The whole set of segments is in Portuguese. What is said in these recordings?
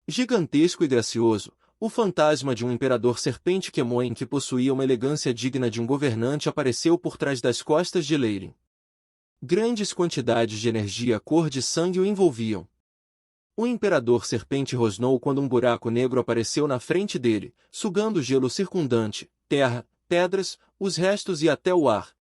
Gigantesco e gracioso, o fantasma de um imperador serpente Kemoen que possuía uma elegância digna de um governante apareceu por trás das costas de Leyline. Grandes quantidades de energia cor de sangue o envolviam. O imperador serpente rosnou quando um buraco negro apareceu na frente dele, sugando o gelo circundante, terra, pedras, os restos e até o ar.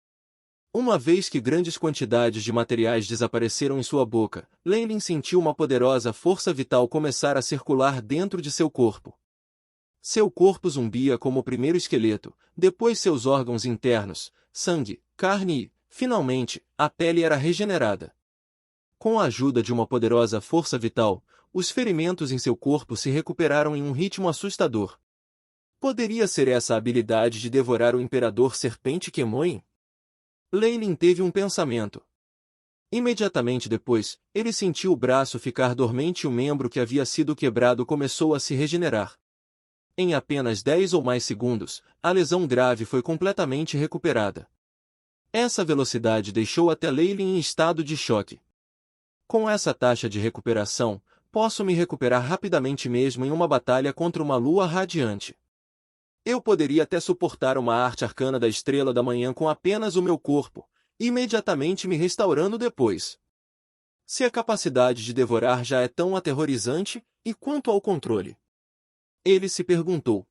Uma vez que grandes quantidades de materiais desapareceram em sua boca, Leyline sentiu uma poderosa força vital começar a circular dentro de seu corpo. Seu corpo zumbia como o primeiro esqueleto, depois seus órgãos internos, sangue, carne e, finalmente, a pele era regenerada. Com a ajuda de uma poderosa força vital, os ferimentos em seu corpo se recuperaram em um ritmo assustador. Poderia ser essa a habilidade de devorar o imperador serpente Kemoen? Leyline teve um pensamento. Imediatamente depois, ele sentiu o braço ficar dormente e o membro que havia sido quebrado começou a se regenerar. Em apenas 10 ou mais segundos, a lesão grave foi completamente recuperada. Essa velocidade deixou até Leyline em estado de choque. Com essa taxa de recuperação, posso me recuperar rapidamente mesmo em uma batalha contra uma lua radiante. Eu poderia até suportar uma arte arcana da estrela da manhã com apenas o meu corpo, imediatamente me restaurando depois. Se a capacidade de devorar já é tão aterrorizante, e quanto ao controle? Ele se perguntou.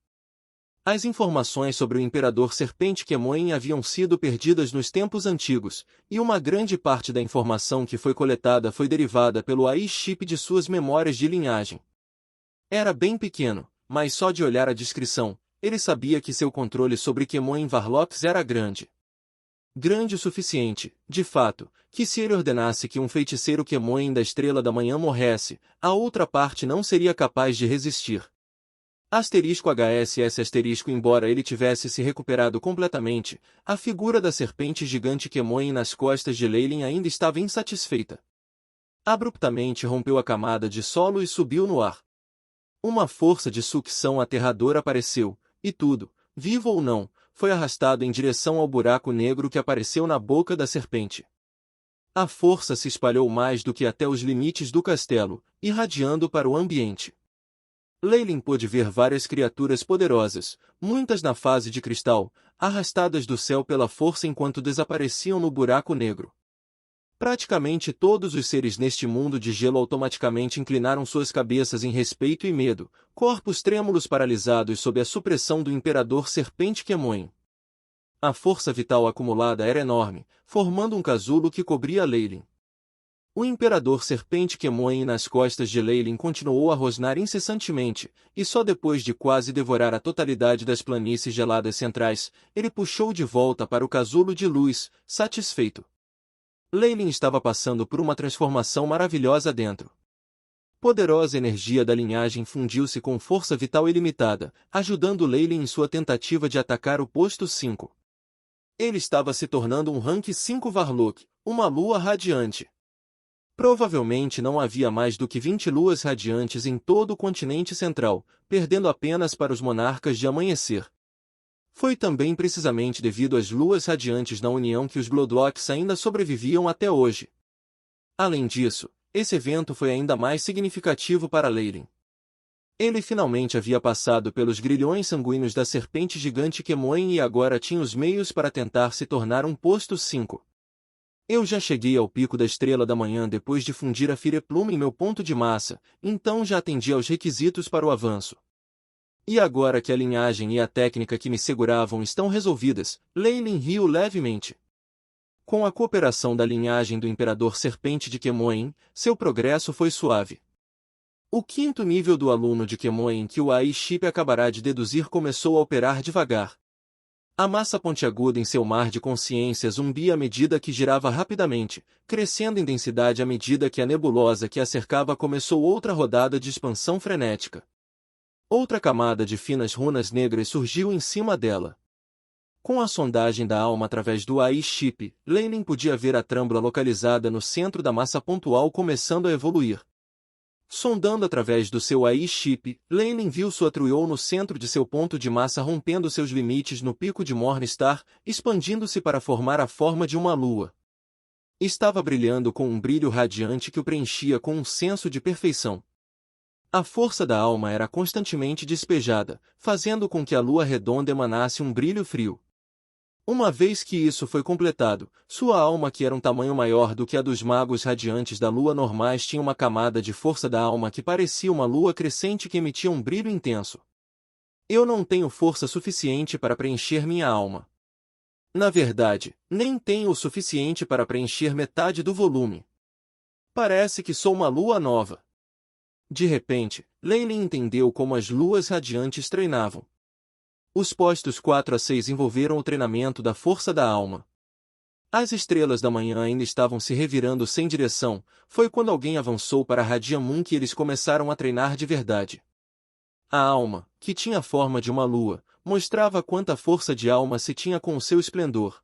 As informações sobre o Imperador Serpente Kemoen haviam sido perdidas nos tempos antigos, e uma grande parte da informação que foi coletada foi derivada pelo AI-chip de suas memórias de linhagem. Era bem pequeno, mas só de olhar a descrição, ele sabia que seu controle sobre Kemoen Varlocks era grande. Grande o suficiente, de fato, que se ele ordenasse que um feiticeiro Kemoen da Estrela da Manhã morresse, a outra parte não seria capaz de resistir. *HSS*. Embora ele tivesse se recuperado completamente, a figura da serpente gigante Kemoen nas costas de Leyline ainda estava insatisfeita. Abruptamente rompeu a camada de solo e subiu no ar. Uma força de sucção aterradora apareceu, e tudo, vivo ou não, foi arrastado em direção ao buraco negro que apareceu na boca da serpente. A força se espalhou mais do que até os limites do castelo, irradiando para o ambiente. Leyline pôde ver várias criaturas poderosas, muitas na fase de cristal, arrastadas do céu pela força enquanto desapareciam no buraco negro. Praticamente todos os seres neste mundo de gelo automaticamente inclinaram suas cabeças em respeito e medo, corpos trêmulos paralisados sob a supressão do Imperador Serpente Kemoen. A força vital acumulada era enorme, formando um casulo que cobria Leyline. O Imperador Serpente Kemoen nas costas de Leyline continuou a rosnar incessantemente, e só depois de quase devorar a totalidade das planícies geladas centrais, ele puxou de volta para o casulo de luz, satisfeito. Leyline estava passando por uma transformação maravilhosa dentro. Poderosa energia da linhagem fundiu-se com força vital ilimitada, ajudando Leyline em sua tentativa de atacar o posto 5. Ele estava se tornando um Rank 5 Varlock, uma lua radiante. Provavelmente não havia mais do que 20 luas radiantes em todo o continente central, perdendo apenas para os monarcas de amanhecer. Foi também precisamente devido às luas radiantes na União que os Bloodlocks ainda sobreviviam até hoje. Além disso, esse evento foi ainda mais significativo para Leyline. Ele finalmente havia passado pelos grilhões sanguíneos da serpente gigante Kemoen e agora tinha os meios para tentar se tornar um posto 5. Eu já cheguei ao pico da Estrela da Manhã depois de fundir a Fireplume em meu ponto de massa, então já atendi aos requisitos para o avanço. E agora que a linhagem e a técnica que me seguravam estão resolvidas, Leyline riu levemente. Com a cooperação da linhagem do Imperador Serpente de Kemoen, seu progresso foi suave. O quinto nível do aluno de Kemoen que o AI-chip acabará de deduzir começou a operar devagar. A massa pontiaguda em seu mar de consciência zumbia à medida que girava rapidamente, crescendo em densidade à medida que a nebulosa que a cercava começou outra rodada de expansão frenética. Outra camada de finas runas negras surgiu em cima dela. Com a sondagem da alma através do AI-chip, Leyline podia ver a trâmbula localizada no centro da massa pontual começando a evoluir. Sondando através do seu AI-chip, Leyline viu sua Truiol no centro de seu ponto de massa rompendo seus limites no pico de Morningstar, expandindo-se para formar a forma de uma lua. Estava brilhando com um brilho radiante que o preenchia com um senso de perfeição. A força da alma era constantemente despejada, fazendo com que a lua redonda emanasse um brilho frio. Uma vez que isso foi completado, sua alma, que era um tamanho maior do que a dos magos radiantes da lua normais, tinha uma camada de força da alma que parecia uma lua crescente que emitia um brilho intenso. Eu não tenho força suficiente para preencher minha alma. Na verdade, nem tenho o suficiente para preencher metade do volume. Parece que sou uma lua nova. De repente, Leyline entendeu como as luas radiantes treinavam. Os postos 4 a 6 envolveram o treinamento da força da alma. As estrelas da manhã ainda estavam se revirando sem direção, foi quando alguém avançou para Radia Moon que eles começaram a treinar de verdade. A alma, que tinha a forma de uma lua, mostrava quanta força de alma se tinha com o seu esplendor.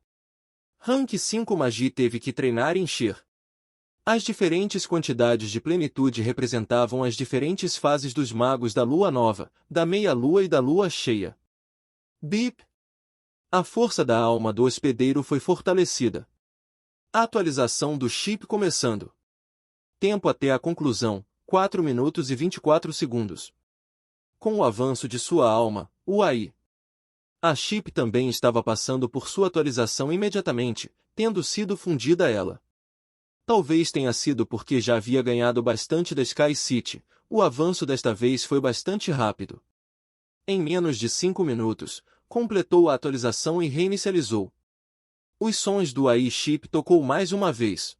Rank 5 Magi teve que treinar e encher. As diferentes quantidades de plenitude representavam as diferentes fases dos magos da lua nova, da meia-lua e da lua cheia. Bip! A força da alma do hospedeiro foi fortalecida. Atualização do chip começando. Tempo até a conclusão, 4 minutos e 24 segundos. Com o avanço de sua alma, o AI. A chip também estava passando por sua atualização imediatamente, tendo sido fundida a ela. Talvez tenha sido porque já havia ganhado bastante da Sky City, o avanço desta vez foi bastante rápido. Em menos de 5 minutos, completou a atualização e reinicializou. Os sons do AI chip tocou mais uma vez.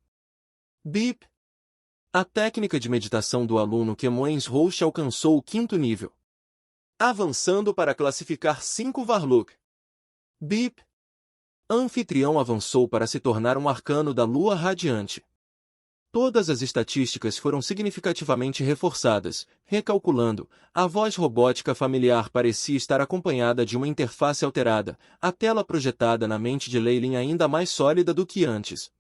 Bip! A técnica de meditação do aluno Kemoens Roche alcançou o 5º nível. Avançando para classificar 5 Varlook. Bip! Anfitrião avançou para se tornar um arcano da lua radiante. Todas as estatísticas foram significativamente reforçadas. Recalculando, a voz robótica familiar parecia estar acompanhada de uma interface alterada, a tela projetada na mente de Leyline ainda mais sólida do que antes.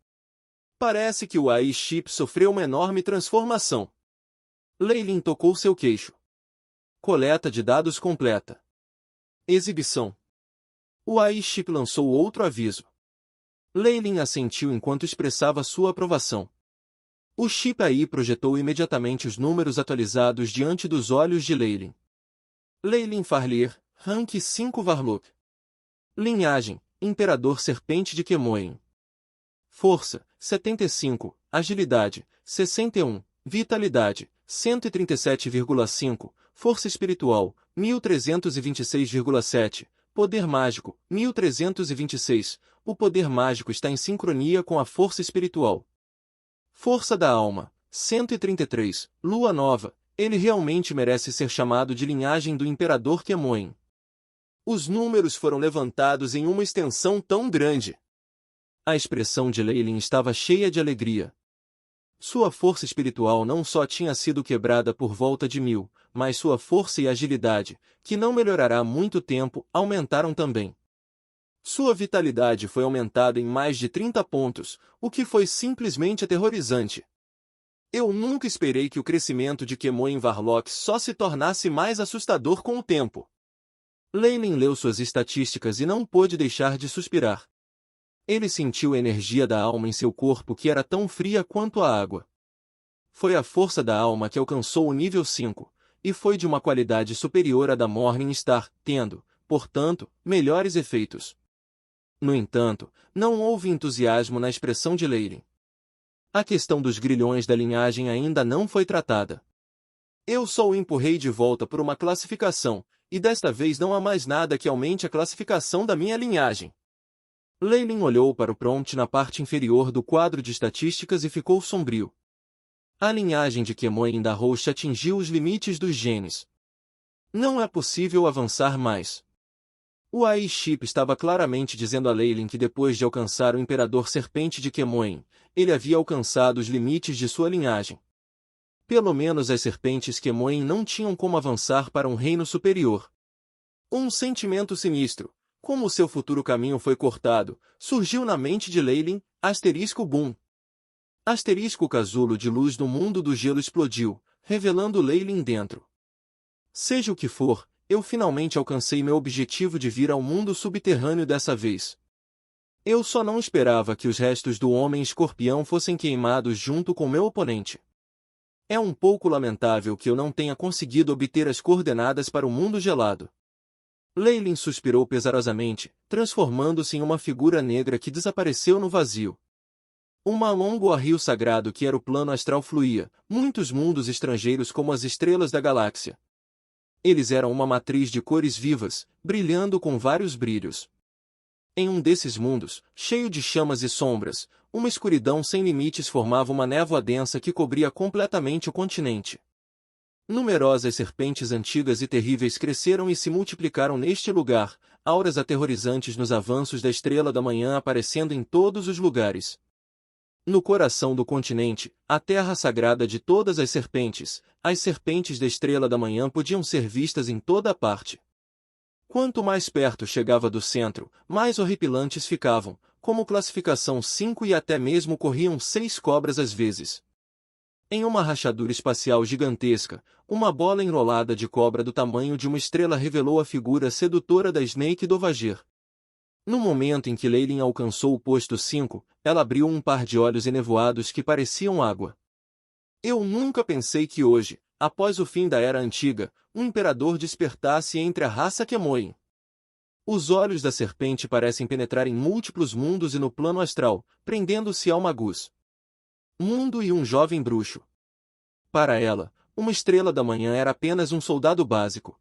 Parece que o AI chip sofreu uma enorme transformação. Leyline tocou seu queixo. Coleta de dados completa. Exibição. O AI chip lançou outro aviso. Leyline assentiu enquanto expressava sua aprovação. O chip AI projetou imediatamente os números atualizados diante dos olhos de Leyline. Leyline Farlier, Rank 5 Varlook. Linhagem, Imperador Serpente de Kemoen. Força, 75, Agilidade, 61, Vitalidade, 137,5, Força Espiritual, 1326,7, Poder Mágico, 1326, o poder mágico está em sincronia com a força espiritual. Força da alma, 133, Lua Nova, ele realmente merece ser chamado de linhagem do Imperador Kemoen. Os números foram levantados em uma extensão tão grande. A expressão de Leyline estava cheia de alegria. Sua força espiritual não só tinha sido quebrada por volta de 1000, mas sua força e agilidade, que não melhorará há muito tempo, aumentaram também. Sua vitalidade foi aumentada em mais de 30 pontos, o que foi simplesmente aterrorizante. Eu nunca esperei que o crescimento de Kemoen Varlock só se tornasse mais assustador com o tempo. Leyline leu suas estatísticas e não pôde deixar de suspirar. Ele sentiu a energia da alma em seu corpo que era tão fria quanto a água. Foi a força da alma que alcançou o nível 5, e foi de uma qualidade superior à da Morning Star, tendo, portanto, melhores efeitos. No entanto, não houve entusiasmo na expressão de Leyline. A questão dos grilhões da linhagem ainda não foi tratada. Eu só o empurrei de volta por uma classificação, e desta vez não há mais nada que aumente a classificação da minha linhagem. Leyline olhou para o prompt na parte inferior do quadro de estatísticas e ficou sombrio. A linhagem de Kemoen da Roche atingiu os limites dos genes. Não é possível avançar mais. O AI chip estava claramente dizendo a Leyline que depois de alcançar o Imperador Serpente de Kemoen, ele havia alcançado os limites de sua linhagem. Pelo menos as serpentes Kemoen não tinham como avançar para um reino superior. Um sentimento sinistro, como seu futuro caminho foi cortado, surgiu na mente de Leyline, *boom. Casulo de luz do mundo do gelo explodiu, revelando Leyline dentro. Seja o que for, eu finalmente alcancei meu objetivo de vir ao mundo subterrâneo dessa vez. Eu só não esperava que os restos do Homem-Escorpião fossem queimados junto com meu oponente. É um pouco lamentável que eu não tenha conseguido obter as coordenadas para o mundo gelado. Leylin suspirou pesarosamente, transformando-se em uma figura negra que desapareceu no vazio. Uma longo rio sagrado que era o plano astral fluía, muitos mundos estrangeiros como as estrelas da galáxia. Eles eram uma matriz de cores vivas, brilhando com vários brilhos. Em um desses mundos, cheio de chamas e sombras, uma escuridão sem limites formava uma névoa densa que cobria completamente o continente. Numerosas serpentes antigas e terríveis cresceram e se multiplicaram neste lugar, auras aterrorizantes nos avanços da estrela da manhã aparecendo em todos os lugares. No coração do continente, a terra sagrada de todas as serpentes da estrela da manhã podiam ser vistas em toda a parte. Quanto mais perto chegava do centro, mais horripilantes ficavam, como classificação 5 e até mesmo corriam 6 cobras às vezes. Em uma rachadura espacial gigantesca, uma bola enrolada de cobra do tamanho de uma estrela revelou a figura sedutora da Snake Dovager. No momento em que Leylin alcançou o posto 5, ela abriu um par de olhos enevoados que pareciam água. Eu nunca pensei que hoje, após o fim da Era Antiga, um imperador despertasse entre a raça Kemoin. Os olhos da serpente parecem penetrar em múltiplos mundos e no plano astral, prendendo-se ao Magus. Mundo e um jovem bruxo. Para ela, uma estrela da manhã era apenas um soldado básico.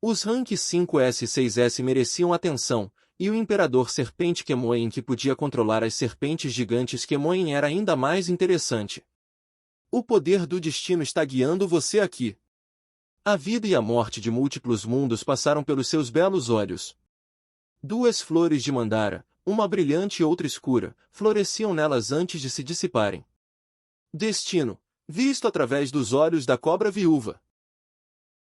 Os rank 5S e 6S mereciam atenção, e o Imperador Serpente Kemoin que podia controlar as serpentes gigantes Kemoin era ainda mais interessante. O poder do destino está guiando você aqui. A vida e a morte de múltiplos mundos passaram pelos seus belos olhos. 2 flores de mandara, uma brilhante e outra escura, floresciam nelas antes de se dissiparem. Destino, visto através dos olhos da cobra viúva.